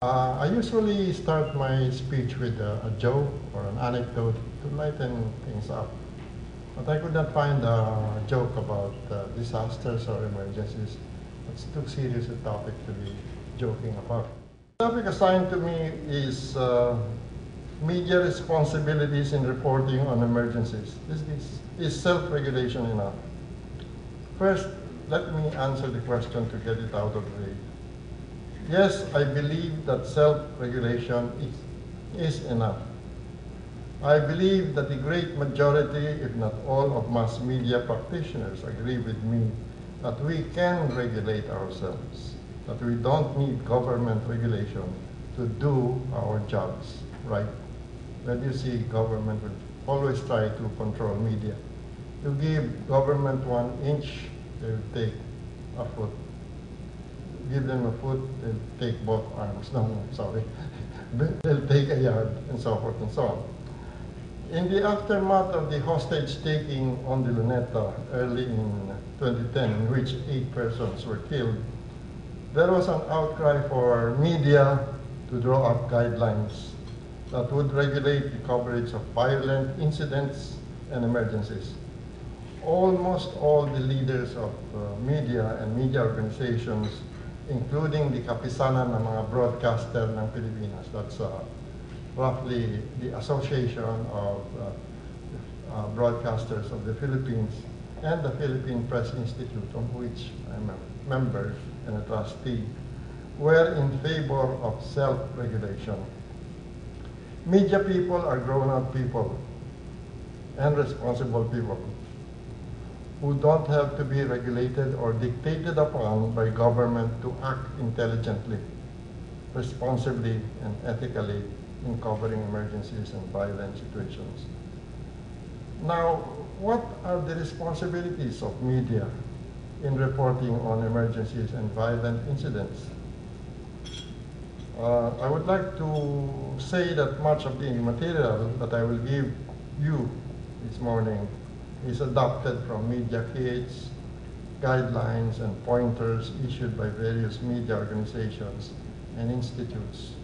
I usually start my speech with a joke or an anecdote to lighten things up. But I could not find a joke about disasters or emergencies. It's too serious a topic to be joking about. The topic assigned to me is media responsibilities in reporting on emergencies. Is self-regulation enough? First, let me answer the question to get it out of the way. Yes, I believe that self-regulation is enough. I believe that the great majority, if not all, of mass media practitioners agree with me that we can regulate ourselves, that we don't need government regulation to do our jobs, right? When you see government will always try to control media. You give government 1 inch, they'll take a foot. Give them a foot, they'll take both arms. No, sorry. They'll take a yard, and so forth and so on. In the aftermath of the hostage-taking on the Luneta early in 2010, in which 8 persons were killed, there was an outcry for media to draw up guidelines that would regulate the coverage of violent incidents and emergencies. Almost all the leaders of media and media organizations, including the kapisanan ng mga broadcaster ng Pilipinas, that's roughly the Association of Broadcasters of the Philippines, and the Philippine Press Institute, on which I'm a member and a trustee, were in favor of self-regulation. Media people are grown-up people and responsible people who don't have to be regulated or dictated upon by government to act intelligently, responsibly, and ethically in covering emergencies and violent situations. Now, what are the responsibilities of media in reporting on emergencies and violent incidents? I would like to say that much of the material that I will give you this morning is adopted from media kits, guidelines, and pointers issued by various media organizations and institutes.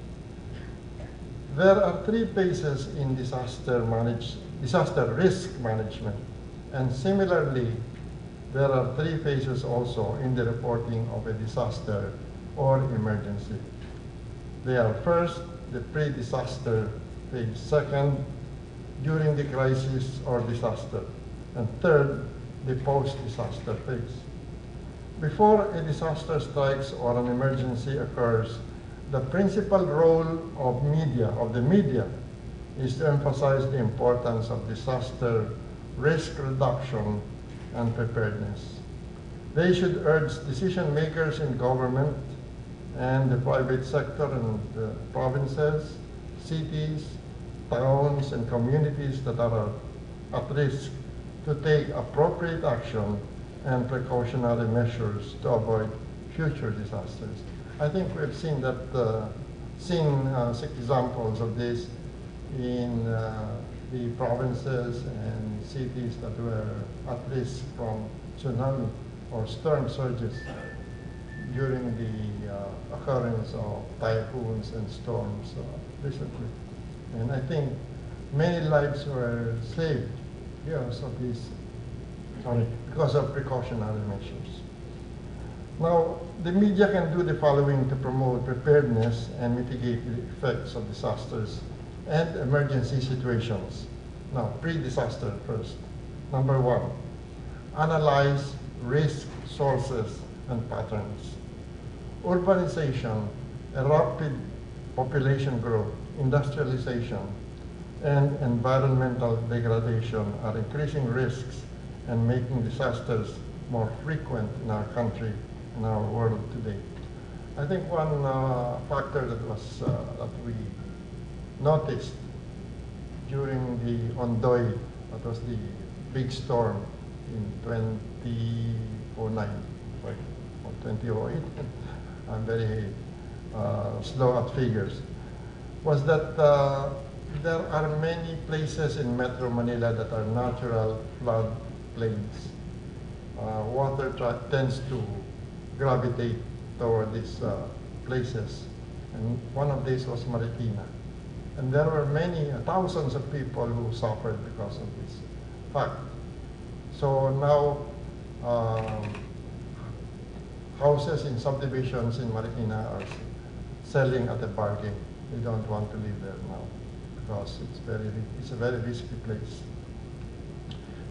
There are 3 phases in disaster risk management, and similarly, there are 3 phases also in the reporting of a disaster or emergency. They are first, the pre-disaster phase, second, during the crisis or disaster, and third, the post-disaster phase. Before a disaster strikes or an emergency occurs, the principal role of the media, is to emphasize the importance of disaster risk reduction and preparedness. They should urge decision makers in government and the private sector and the provinces, cities, towns, and communities that are at risk to take appropriate action and precautionary measures to avoid future disasters. I think we've seen that, examples of this in the provinces and cities that were at risk from tsunami or storm surges during the occurrence of typhoons and storms recently. And I think many lives were saved because of precautionary measures. Now, the media can do the following to promote preparedness and mitigate the effects of disasters and emergency situations. Now, pre-disaster first. Number 1, analyze risk sources and patterns. Urbanization, a rapid population growth, industrialization, and environmental degradation are increasing risks and making disasters more frequent in our country and our world today. I think one factor that was that we noticed during the Ondoy, that was the big storm in 2009, right, or 2008. I'm very slow at figures. Was that there are many places in Metro Manila that are natural flood plains. Water tends to gravitate toward these places, And one of these was Marikina. And there were many, thousands of people who suffered because of this fact. So now, houses in subdivisions in Marikina are selling at a bargain. They don't want to live there now because it's a very risky place.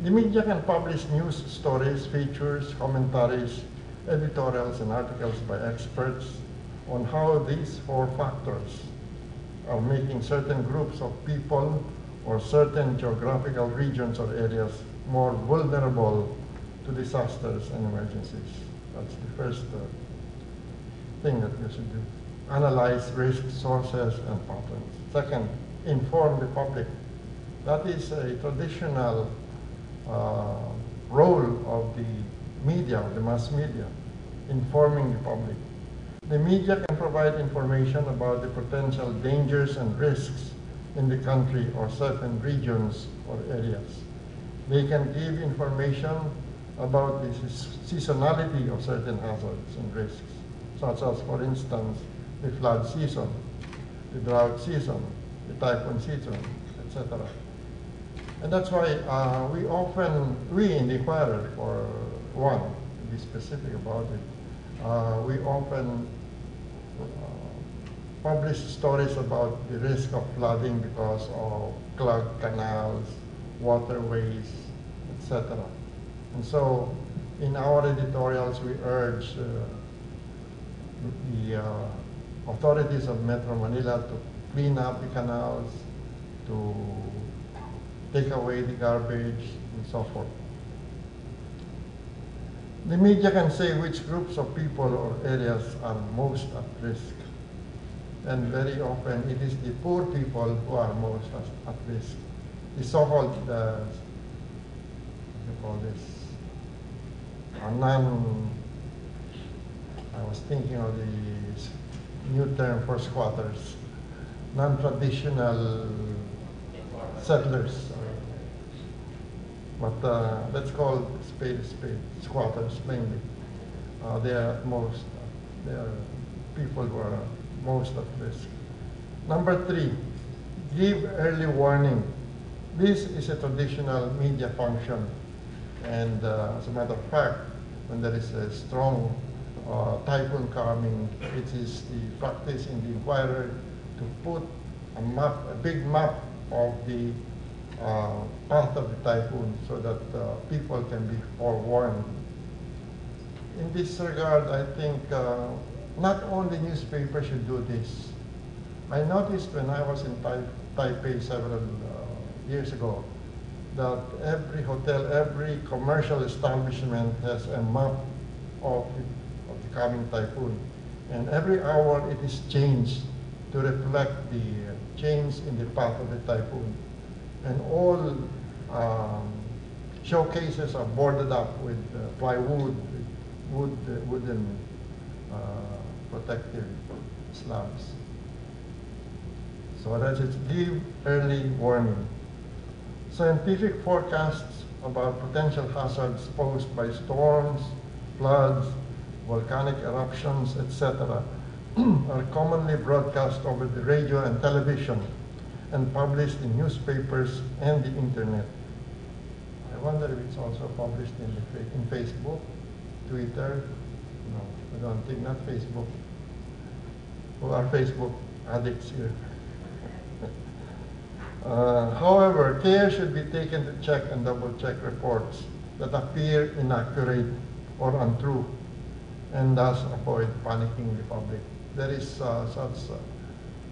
The media can publish news stories, features, commentaries, editorials, and articles by experts on how these four factors are making certain groups of people or certain geographical regions or areas more vulnerable to disasters and emergencies. That's the first thing that we should do. Analyze risk sources and patterns. Second, inform the public. That is a traditional role of the media, the mass media, informing the public. The media can provide information about the potential dangers and risks in the country or certain regions or areas. They can give information about the seasonality of certain hazards and risks, such as, for instance, the flood season, the drought season, the typhoon season, etc. And that's why we in the Inquirer, for one, to be specific about it, we often publish stories about the risk of flooding because of clogged canals, waterways, etc. And so in our editorials, we urge the authorities of Metro Manila to clean up the canals, to take away the garbage, and so forth. The media can say which groups of people or areas are most at risk. And very often it is the poor people who are most at risk. The so-called, what do you call this? I was thinking of the new term for squatters, non-traditional settlers. But let's call spade a spade, squatters mainly. They are people who are most at risk. Number 3, give early warning. This is a traditional media function. And as a matter of fact, when there is a strong typhoon coming, it is the practice in the Inquirer to put a map, a big map of the path of the typhoon so that people can be forewarned. In this regard, I think not only newspapers should do this. I noticed when I was in Taipei several years ago that every hotel, every commercial establishment has a map of the coming typhoon. And every hour it is changed to reflect the change in the path of the typhoon. And all showcases are boarded up with plywood, wooden protective slabs. So that is give early warning. Scientific forecasts about potential hazards posed by storms, floods, volcanic eruptions, etc. are commonly broadcast over the radio and television and published in newspapers and the internet. I wonder if it's also published in Facebook, Twitter. No, I don't think, not Facebook. Who are Facebook addicts here? However, care should be taken to check and double-check reports that appear inaccurate or untrue, and thus avoid panicking the public. There is such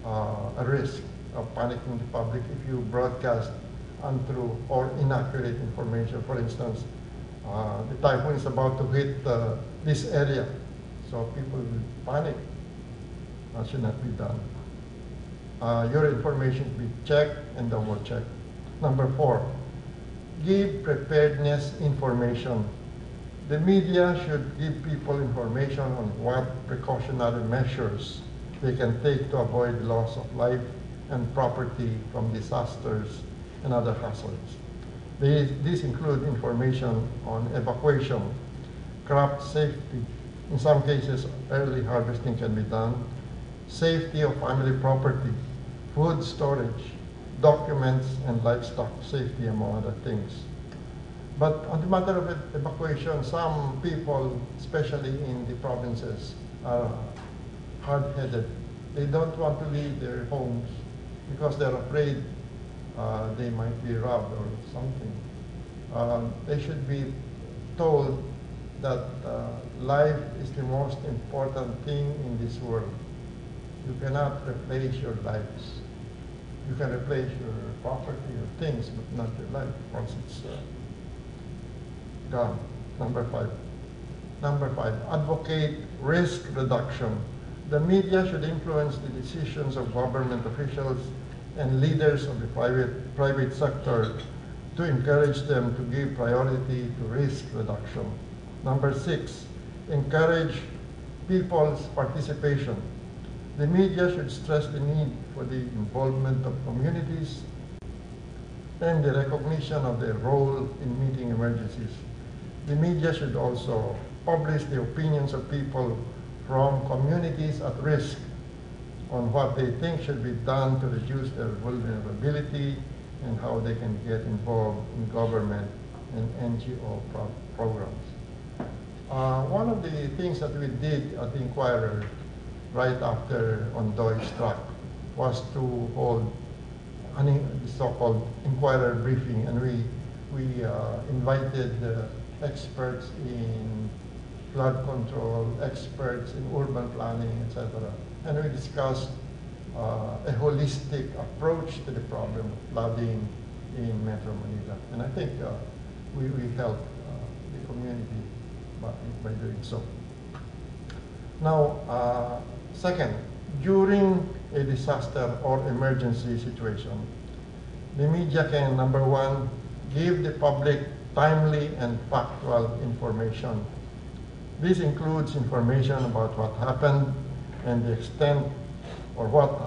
a risk of panicking the public if you broadcast untrue or inaccurate information. For instance, the typhoon is about to hit this area, so people will panic. That should not be done. Your information should be checked and double-checked. Number 4, give preparedness information. The media should give people information on what precautionary measures they can take to avoid loss of life and property from disasters and other hazards. These include information on evacuation, crop safety. In some cases, early harvesting can be done, safety of family property, food storage, documents, and livestock safety, among other things. But on the matter of evacuation, some people, especially in the provinces, are hard-headed. They don't want to leave their homes because they're afraid they might be robbed or something. They should be told that life is the most important thing in this world. You cannot replace your lives. You can replace your property or things, but not your life once it's gone. Number five, advocate risk reduction. The media should influence the decisions of government officials and leaders of the private sector to encourage them to give priority to risk reduction. Number 6, encourage people's participation. The media should stress the need for the involvement of communities and the recognition of their role in meeting emergencies. The media should also publish the opinions of people from communities at risk on what they think should be done to reduce their vulnerability and how they can get involved in government and NGO programs. One of the things that we did at the Inquirer right after Ondoy struck was to hold the so-called Inquirer briefing, and we invited experts in flood control, experts in urban planning, etc. And we discussed a holistic approach to the problem of flooding in Metro Manila. And I think we helped the community by doing so. Now, second, during a disaster or emergency situation, the media can, number one, give the public timely and factual information. This includes information about what happened and the extent or about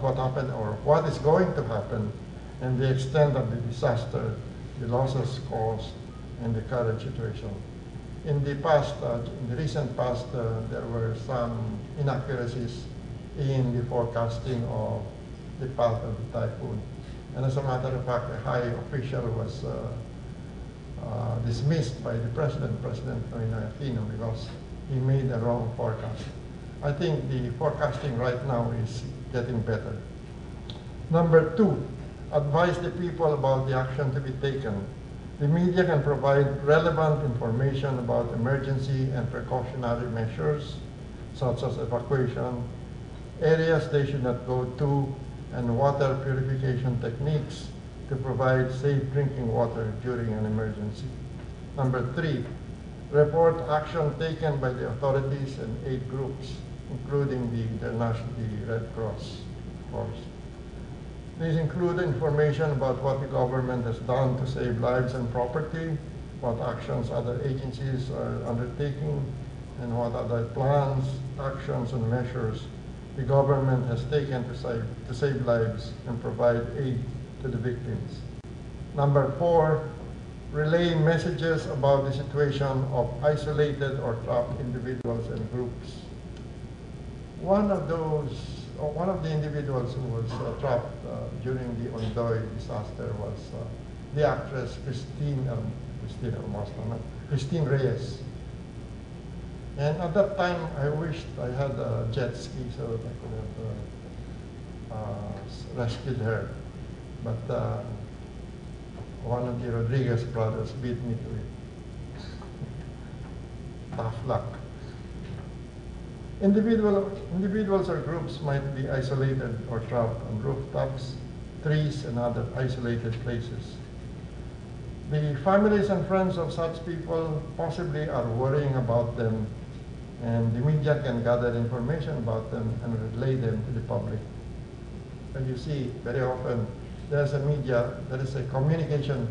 what happened or what is going to happen and the extent of the disaster, the losses caused, and the current situation. In the past, in the recent past, there were some inaccuracies in the forecasting of the path of the typhoon. And as a matter of fact, a high official was dismissed by the President Noynoy Aquino, because he made a wrong forecast. I think the forecasting right now is getting better. Number 2, advise the people about the action to be taken. The media can provide relevant information about emergency and precautionary measures, such as evacuation, areas they should not go to, and water purification techniques to provide safe drinking water during an emergency. Number 3, report action taken by the authorities and aid groups, including the Red Cross, of course. These include information about what the government has done to save lives and property, what actions other agencies are undertaking, and what other plans, actions, and measures the government has taken to save lives and provide aid to the victims. Number 4, relay messages about the situation of isolated or trapped individuals and groups. One of the individuals who was trapped during the Ondoy disaster was the actress Christine Reyes. And at that time, I wished I had a jet ski so that I could have rescued her. But one of the Rodriguez brothers beat me to it. Tough luck. Individuals or groups might be isolated or trapped on rooftops, trees, and other isolated places. The families and friends of such people possibly are worrying about them, and the media can gather information about them and relay them to the public. And you see, very often, there is a communication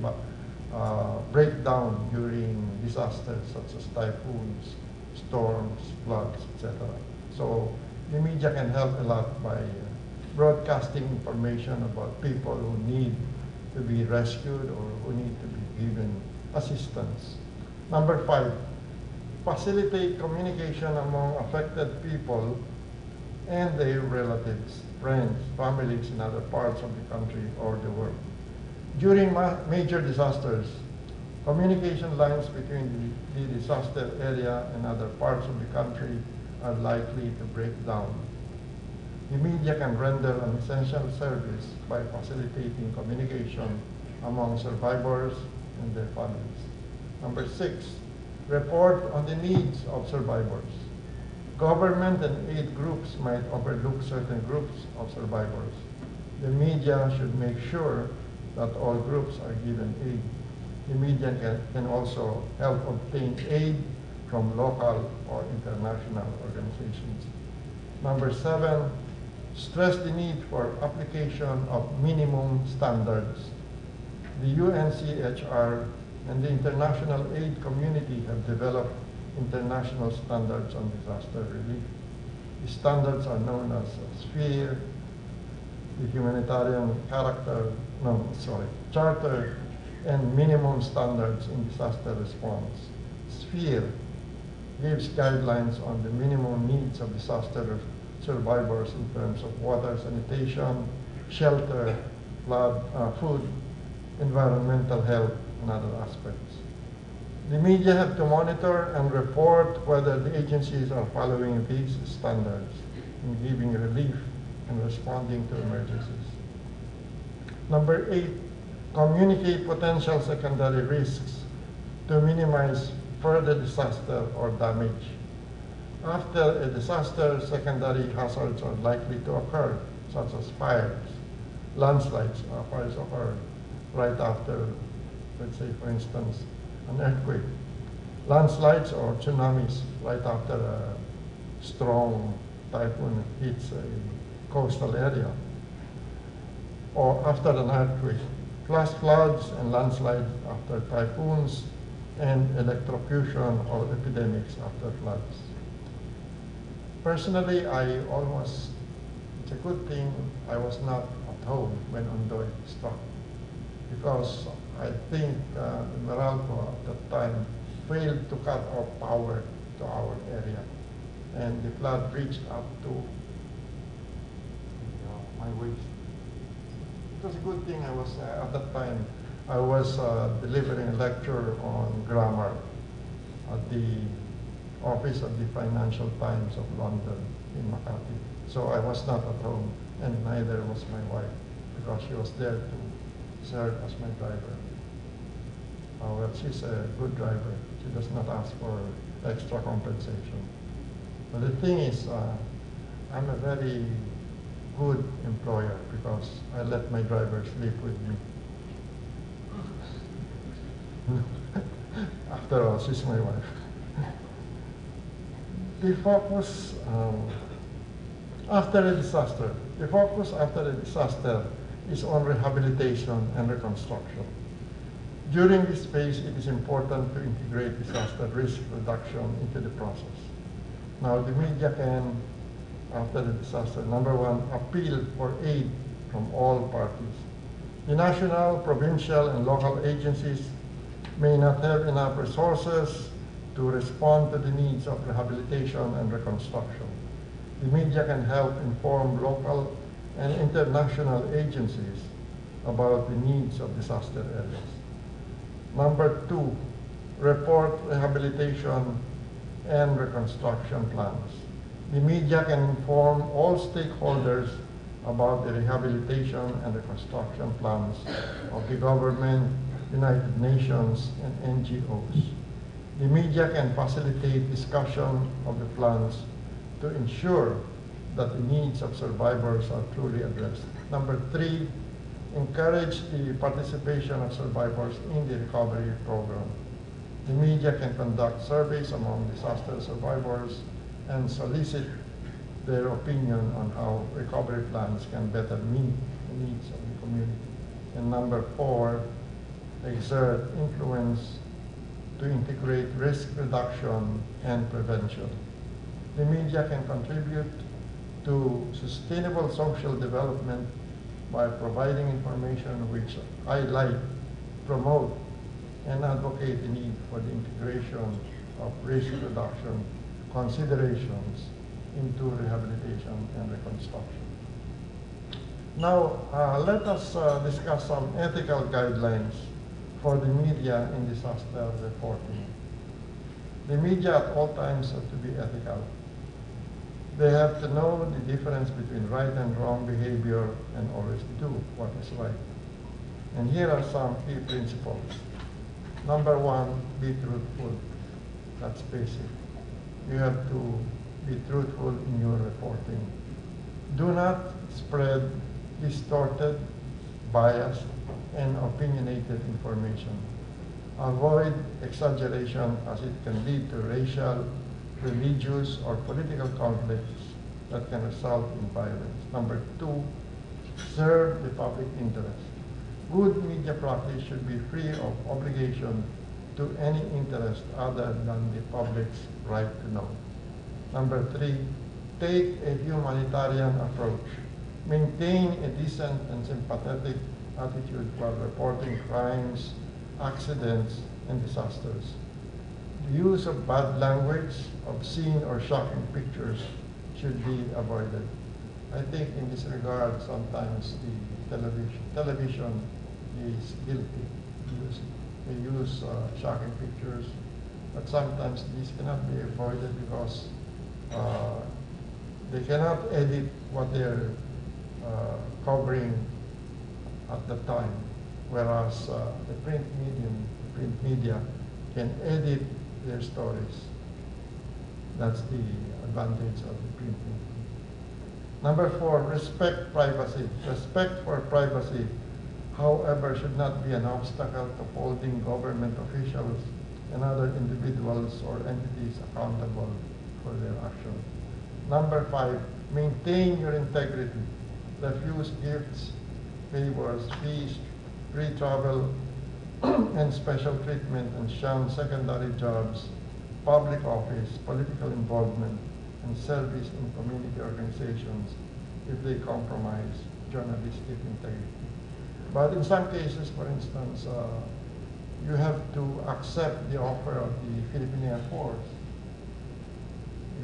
breakdown during disasters such as typhoons, storms, floods, etc. So the media can help a lot by broadcasting information about people who need to be rescued or who need to be given assistance. Number 5, facilitate communication among affected people and their relatives, friends, families in other parts of the country or the world. During major disasters, communication lines between the disaster area and other parts of the country are likely to break down. The media can render an essential service by facilitating communication among survivors and their families. Number 6, report on the needs of survivors. Government and aid groups might overlook certain groups of survivors. The media should make sure that all groups are given aid. The media can also help obtain aid from local or international organizations. Number 7, stress the need for application of minimum standards. The UNCHR and the international aid community have developed international standards on disaster relief. The standards are known as SPHERE, the humanitarian charter, and minimum standards in disaster response. SPHERE gives guidelines on the minimum needs of disaster survivors in terms of water, sanitation, shelter, flood, food, environmental health, and other aspects. The media have to monitor and report whether the agencies are following these standards in giving relief and responding to emergencies. Number 8, communicate potential secondary risks to minimize further disaster or damage. After a disaster, secondary hazards are likely to occur, such as fires, landslides. Fires occur right after, let's say, for instance, an earthquake. Landslides or tsunamis right after a strong typhoon hits a coastal area, or after an earthquake. Flash floods and landslides after typhoons, and electrocution or epidemics after floods. Personally, it's a good thing I was not at home when Ondoy struck, because I think Meralco at that time failed to cut off power to our area, and the flood reached up to my waist. It was a good thing I was, at that time, I was delivering a lecture on grammar at the office of the Financial Times of London in Makati. So I was not at home, and neither was my wife, because she was there to serve as my driver. Well, she's a good driver. She does not ask for extra compensation. But the thing is, I'm a very good employer because I let my driver sleep with me. After all, she's my wife. The focus after a disaster. The focus after a disaster is on rehabilitation and reconstruction. During this phase, it is important to integrate disaster risk reduction into the process. Now, the media can, after the disaster, number 1, appeal for aid from all parties. The national, provincial, and local agencies may not have enough resources to respond to the needs of rehabilitation and reconstruction. The media can help inform local and international agencies about the needs of disaster areas. Number 2, report rehabilitation and reconstruction plans. The media can inform all stakeholders about the rehabilitation and reconstruction plans of the government, United Nations, and NGOs. The media can facilitate discussion of the plans to ensure that the needs of survivors are truly addressed. Number 3, encourage the participation of survivors in the recovery program. The media can conduct surveys among disaster survivors and solicit their opinion on how recovery plans can better meet the needs of the community. And number 4, exert influence to integrate risk reduction and prevention. The media can contribute to sustainable social development by providing information which highlight, promote, and advocate the need for the integration of risk reduction considerations into rehabilitation and reconstruction. Now, let us discuss some ethical guidelines for the media in disaster reporting. The media at all times have to be ethical. They have to know the difference between right and wrong behavior and always do what is right. And here are some key principles. Number one, be truthful. That's basic. You have to be truthful in your reporting. Do not spread distorted, biased, and opinionated information. Avoid exaggeration as it can lead to racial, religious, or political conflicts that can result in violence. Number two, serve the public interest. Good media practice should be free of obligation to any interest other than the public's right to know. Number three, take a humanitarian approach. Maintain a decent and sympathetic attitude while reporting crimes, accidents, and disasters. The use of bad language, obscene or shocking pictures should be avoided. I think in this regard, sometimes the television is guilty. They use shocking pictures, but sometimes these cannot be avoided because they cannot edit what they're covering at the time, whereas the print media can edit their stories. That's the advantage of the print media. Number four, respect privacy. Respect for privacy, however, should not be an obstacle to holding government officials and other individuals or entities accountable for their actions. Number five, maintain your integrity. Refuse gifts, favors, fees, free travel, and special treatment, and shun secondary jobs, public office, political involvement, and service in community organizations if they compromise journalistic integrity. But in some cases, for instance, you have to accept the offer of the Philippine Air Force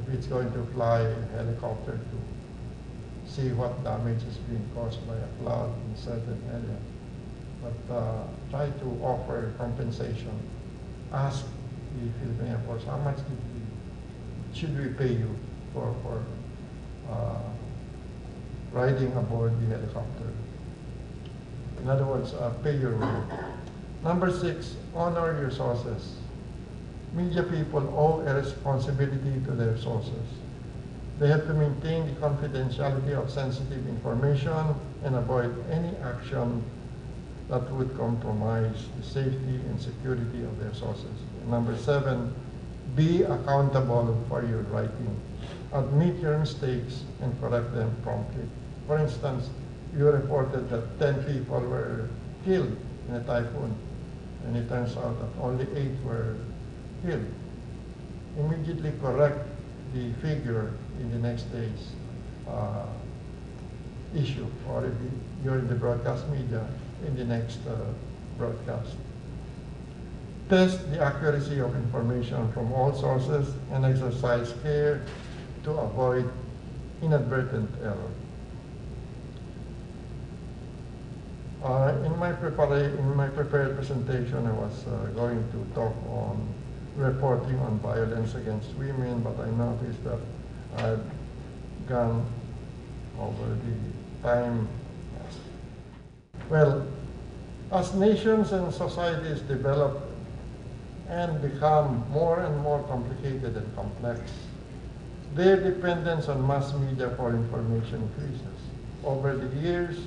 if it's going to fly a helicopter to see what damage is being caused by a flood in a certain area. But try to offer compensation. Ask the Philippine Air Force, how much should we pay you for riding aboard the helicopter? In other words, pay your way. Number six, honor your sources. Media people owe a responsibility to their sources. They have to maintain the confidentiality of sensitive information and avoid any action that would compromise the safety and security of their sources. Number seven, be accountable for your writing. Admit your mistakes and correct them promptly. For instance, you reported that 10 people were killed in a typhoon, and it turns out that only 8 were killed. Immediately correct the figure in the next day's issue, or if you're in the broadcast media, in the next broadcast. Test the accuracy of information from all sources and exercise care to avoid inadvertent error. In my prepared presentation, I was going to talk on reporting on violence against women, but I noticed that I've gone over the time. Well, as nations and societies develop and become more and more complicated and complex, their dependence on mass media for information increases. Over the years,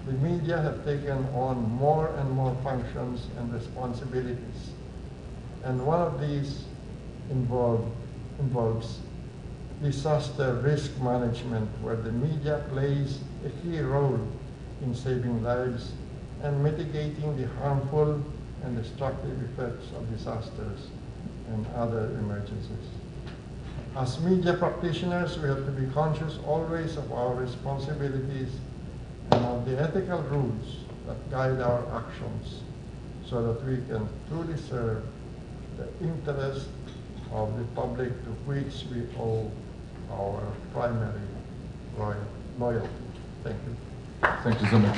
the media have taken on more and more functions and responsibilities. And one of these involves disaster risk management, where the media plays a key role in saving lives and mitigating the harmful and destructive effects of disasters and other emergencies. As media practitioners, we have to be conscious always of our responsibilities and of the ethical rules that guide our actions so that we can truly serve the interest of the public to which we owe our primary loyalty. Thank you. Thank you so much.